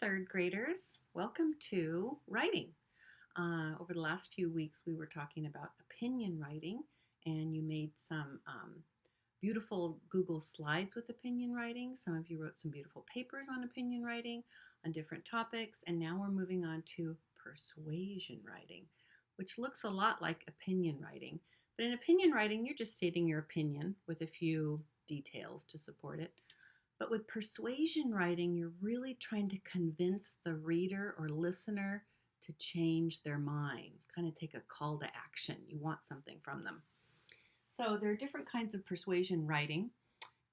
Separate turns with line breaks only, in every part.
third graders. Welcome to writing. Over the last few weeks, we were talking about opinion writing, and you made some beautiful Google slides with opinion writing. Some of you wrote some beautiful papers on opinion writing on different topics, and now we're moving on to persuasion writing, which looks a lot like opinion writing. But in opinion writing, you're just stating your opinion with a few details to support it. But with persuasion writing, you're really trying to convince the reader or listener to change their mind, kind of take a call to action. You want something from them. So there are different kinds of persuasion writing,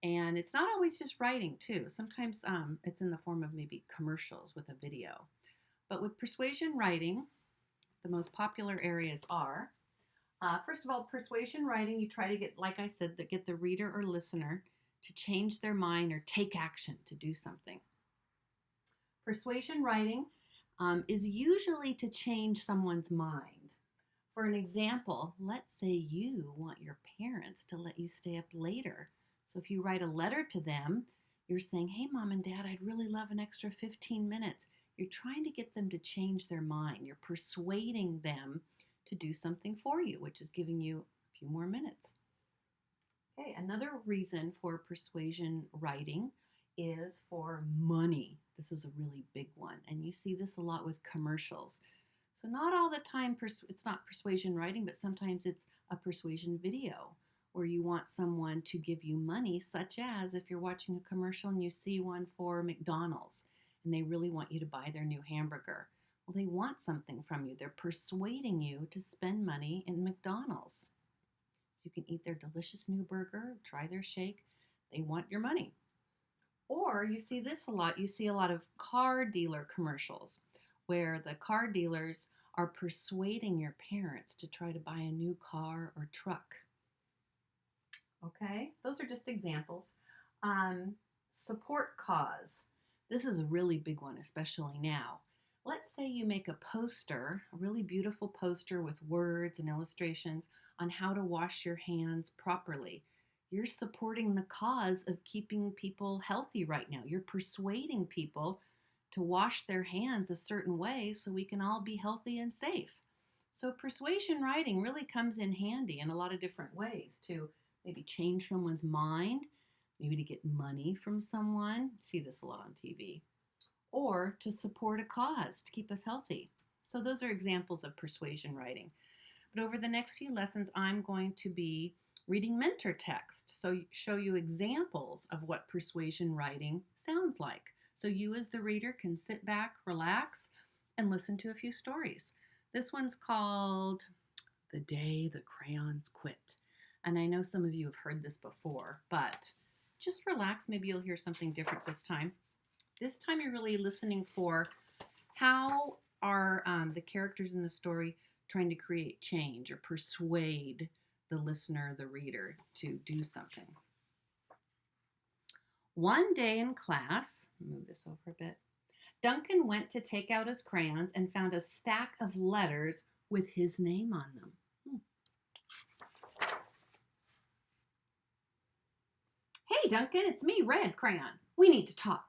and it's not always just writing too. Sometimes it's in the form of maybe commercials with a video. But with persuasion writing, the most popular areas are, first of all, persuasion writing, you try to get, like I said, get the reader or listener to change their mind or take action to do something. Persuasion writing is usually to change someone's mind. For an example, let's say you want your parents to let you stay up later. So if you write a letter to them, you're saying, hey, Mom and Dad, I'd really love an extra 15 minutes. You're trying to get them to change their mind. You're persuading them to do something for you, which is giving you a few more minutes. Okay, another reason for persuasion writing is for money. This is a really big one, and you see this a lot with commercials. So not all the time it's not persuasion writing, but sometimes it's a persuasion video where you want someone to give you money, such as if you're watching a commercial and you see one for McDonald's and they really want you to buy their new hamburger. Well, they want something from you. They're persuading you to spend money in McDonald's. You can eat their delicious new burger, try their shake. They want your money. Or you see this a lot. You see a lot of car dealer commercials where the car dealers are persuading your parents to try to buy a new car or truck. Okay, those are just examples. Support cause. This is a really big one, especially now. Let's say you make a poster, a really beautiful poster with words and illustrations on how to wash your hands properly. You're supporting the cause of keeping people healthy right now. You're persuading people to wash their hands a certain way so we can all be healthy and safe. So persuasion writing really comes in handy in a lot of different ways to maybe change someone's mind, maybe to get money from someone. You see this a lot on TV. Or to support a cause to keep us healthy. So those are examples of persuasion writing. But over the next few lessons, I'm going to be reading mentor text, so show you examples of what persuasion writing sounds like. So you as the reader can sit back, relax, and listen to a few stories. This one's called The Day the Crayons Quit. And I know some of you have heard this before, but just relax. Maybe you'll hear something different this time. This time you're really listening for how are the characters in the story trying to create change or persuade the listener, the reader, to do something. One day in class, move this over a bit, Duncan went to take out his crayons and found a stack of letters with his name on them. Hey, Duncan, it's me, Red Crayon. We need to talk.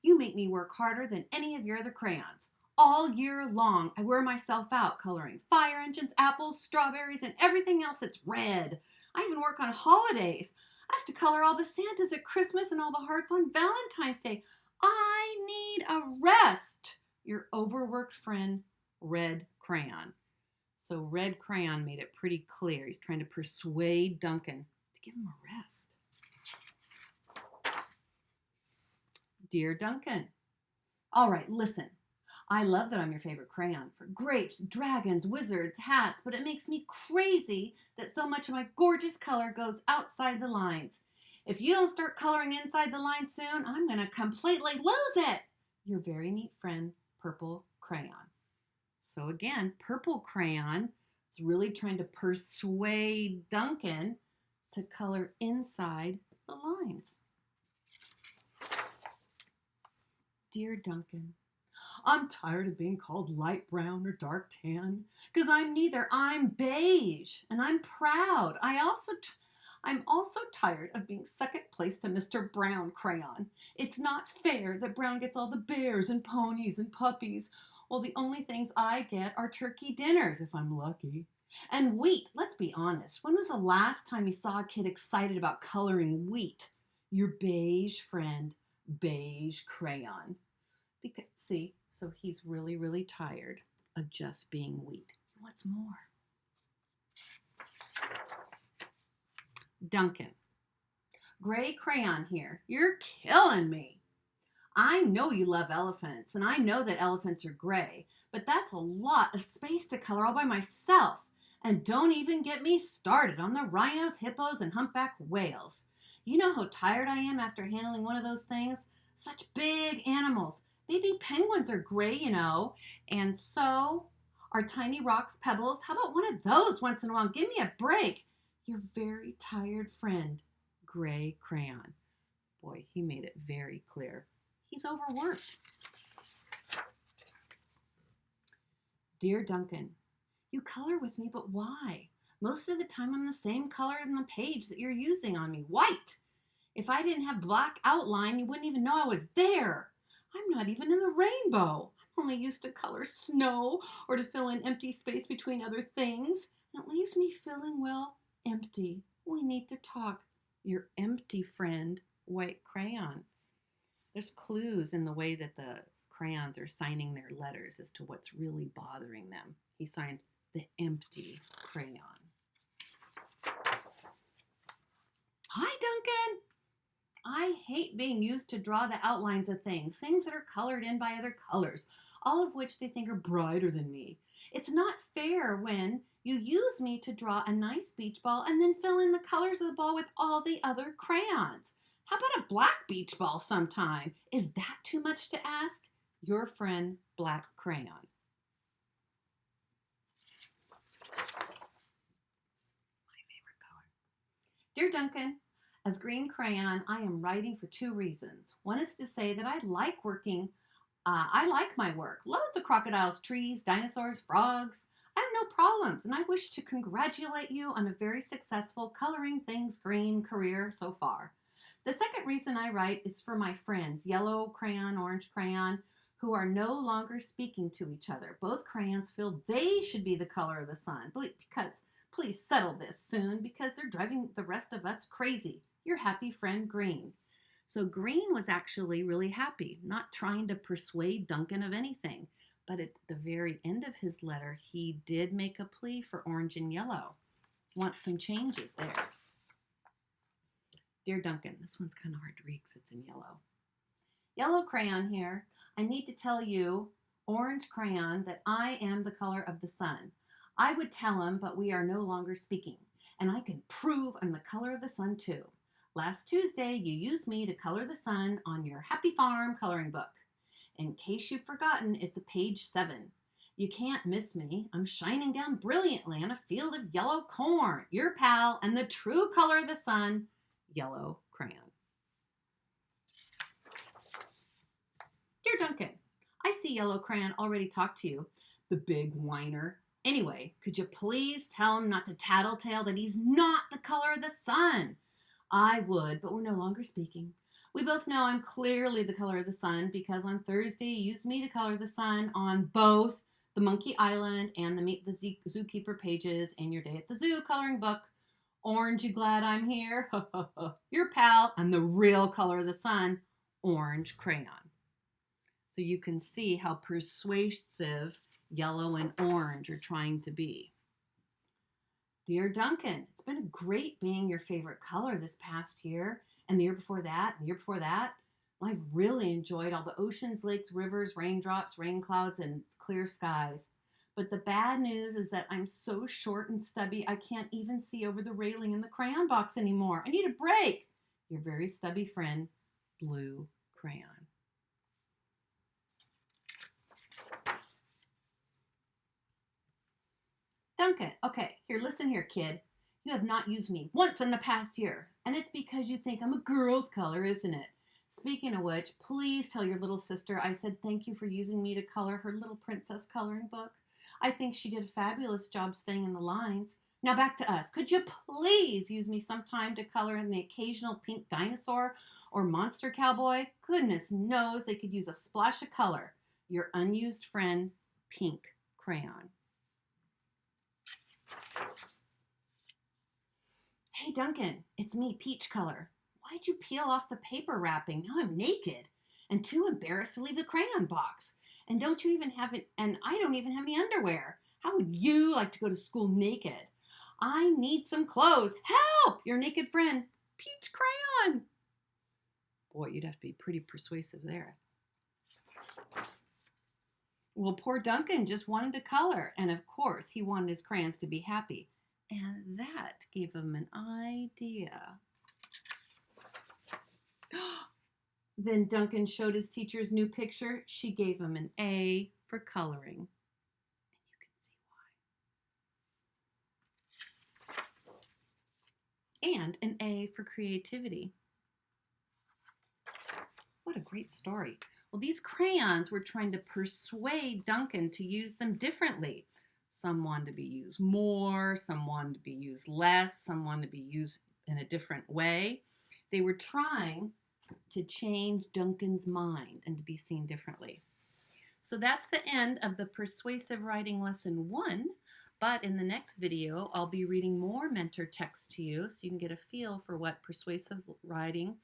You make me work harder than any of your other crayons. All year long, I wear myself out coloring fire engines, apples, strawberries, and everything else that's red. I even work on holidays. I have to color all the Santas at Christmas and all the hearts on Valentine's Day. I need a rest. Your overworked friend, Red Crayon. So Red Crayon made it pretty clear. He's trying to persuade Duncan to give him a rest. Dear Duncan, all right, listen. I love that I'm your favorite crayon for grapes, dragons, wizards, hats, but it makes me crazy that so much of my gorgeous color goes outside the lines. If you don't start coloring inside the lines soon, I'm going to completely lose it. Your very neat friend, Purple Crayon. So again, Purple Crayon is really trying to persuade Duncan to color inside the lines. Dear Duncan, I'm tired of being called light brown or dark tan because I'm neither. I'm beige and I'm proud. I'm also tired of being second place to Mr. Brown Crayon. It's not fair that Brown gets all the bears and ponies and puppies, while the only things I get are turkey dinners, if I'm lucky. And wheat, let's be honest. When was the last time you saw a kid excited about coloring wheat? Your beige friend, Beige Crayon. Because, see, so he's really, really tired of just being wheat. He wants more. Duncan. Gray Crayon here. You're killing me. I know you love elephants, and I know that elephants are gray, but that's a lot of space to color all by myself. And don't even get me started on the rhinos, hippos, and humpback whales. You know how tired I am after handling one of those things? Such big animals. Baby penguins are gray, you know. And so are tiny rocks, pebbles. How about one of those once in a while? Give me a break. Your very tired friend, Gray Crayon. Boy, he made it very clear. He's overworked. Dear Duncan, you color with me, but why? Most of the time I'm the same color on the page that you're using on me, white. If I didn't have black outline, you wouldn't even know I was there. I'm not even in the rainbow. I'm only used to color snow or to fill in empty space between other things. And it leaves me feeling, well, empty. We need to talk. Your empty friend, White Crayon. There's clues in the way that the crayons are signing their letters as to what's really bothering them. He signed the empty crayon. Hi, Duncan. I hate being used to draw the outlines of things that are colored in by other colors, all of which they think are brighter than me. It's not fair when you use me to draw a nice beach ball and then fill in the colors of the ball with all the other crayons. How about a black beach ball sometime? Is that too much to ask? Your friend, Black Crayon. My favorite color. Dear Duncan, as Green Crayon, I am writing for two reasons. One is to say that I like my work. Loads of crocodiles, trees, dinosaurs, frogs. I have no problems, and I wish to congratulate you on a very successful coloring things green career so far. The second reason I write is for my friends, Yellow Crayon, Orange Crayon, who are no longer speaking to each other. Both crayons feel they should be the color of the sun. Please settle this soon, because they're driving the rest of us crazy. Your happy friend, Green. So Green was actually really happy, not trying to persuade Duncan of anything. But at the very end of his letter, he did make a plea for Orange and Yellow. Wants some changes there. Dear Duncan, this one's kind of hard to read because it's in yellow. Yellow Crayon here. I need to tell you, Orange Crayon, that I am the color of the sun. I would tell him, but we are no longer speaking. And I can prove I'm the color of the sun too. Last Tuesday, you used me to color the sun on your Happy Farm coloring book. In case you've forgotten, it's a page 7. You can't miss me. I'm shining down brilliantly on a field of yellow corn. Your pal and the true color of the sun, Yellow Crayon. Dear Duncan, I see Yellow Crayon already talked to you, the big whiner. Anyway, could you please tell him not to tattletale that he's not the color of the sun? I would, but we're no longer speaking. We both know I'm clearly the color of the sun because on Thursday you used me to color the sun on both the Monkey Island and the Meet the Zookeeper pages and your Day at the Zoo coloring book. Orange, you glad I'm here? Your pal and the real color of the sun, Orange Crayon. So you can see how persuasive yellow and orange are trying to be. Dear Duncan, it's been great being your favorite color this past year, and the year before that, and the year before that. I've really enjoyed all the oceans, lakes, rivers, raindrops, rain clouds, and clear skies. But the bad news is that I'm so short and stubby, I can't even see over the railing in the crayon box anymore. I need a break. Your very stubby friend, Blue Crayon. Duncan, okay, here, listen here, kid. You have not used me once in the past year, and it's because you think I'm a girl's color, isn't it? Speaking of which, please tell your little sister I said thank you for using me to color her little princess coloring book. I think she did a fabulous job staying in the lines. Now back to us. Could you please use me sometime to color in the occasional pink dinosaur or monster cowboy? Goodness knows they could use a splash of color. Your unused friend, Pink Crayon. Hey Duncan, it's me, Peach Color. Why'd you peel off the paper wrapping? Now I'm naked and too embarrassed to leave the crayon box. And don't you even have it? And I don't even have any underwear. How would you like to go to school naked? I need some clothes. Help! Your naked friend, Peach Crayon. Boy, you'd have to be pretty persuasive there. Well, poor Duncan just wanted to color, and of course, he wanted his crayons to be happy. And that gave him an idea. Then Duncan showed his teacher's new picture. She gave him an A for coloring. And you can see why. And an A for creativity. What a great story. Well, these crayons were trying to persuade Duncan to use them differently. Some wanted to be used more, some wanted to be used less, some wanted to be used in a different way. They were trying to change Duncan's mind and to be seen differently. So that's the end of the Persuasive Writing Lesson 1. But in the next video, I'll be reading more mentor text to you so you can get a feel for what persuasive writing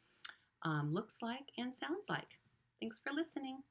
looks like and sounds like. Thanks for listening.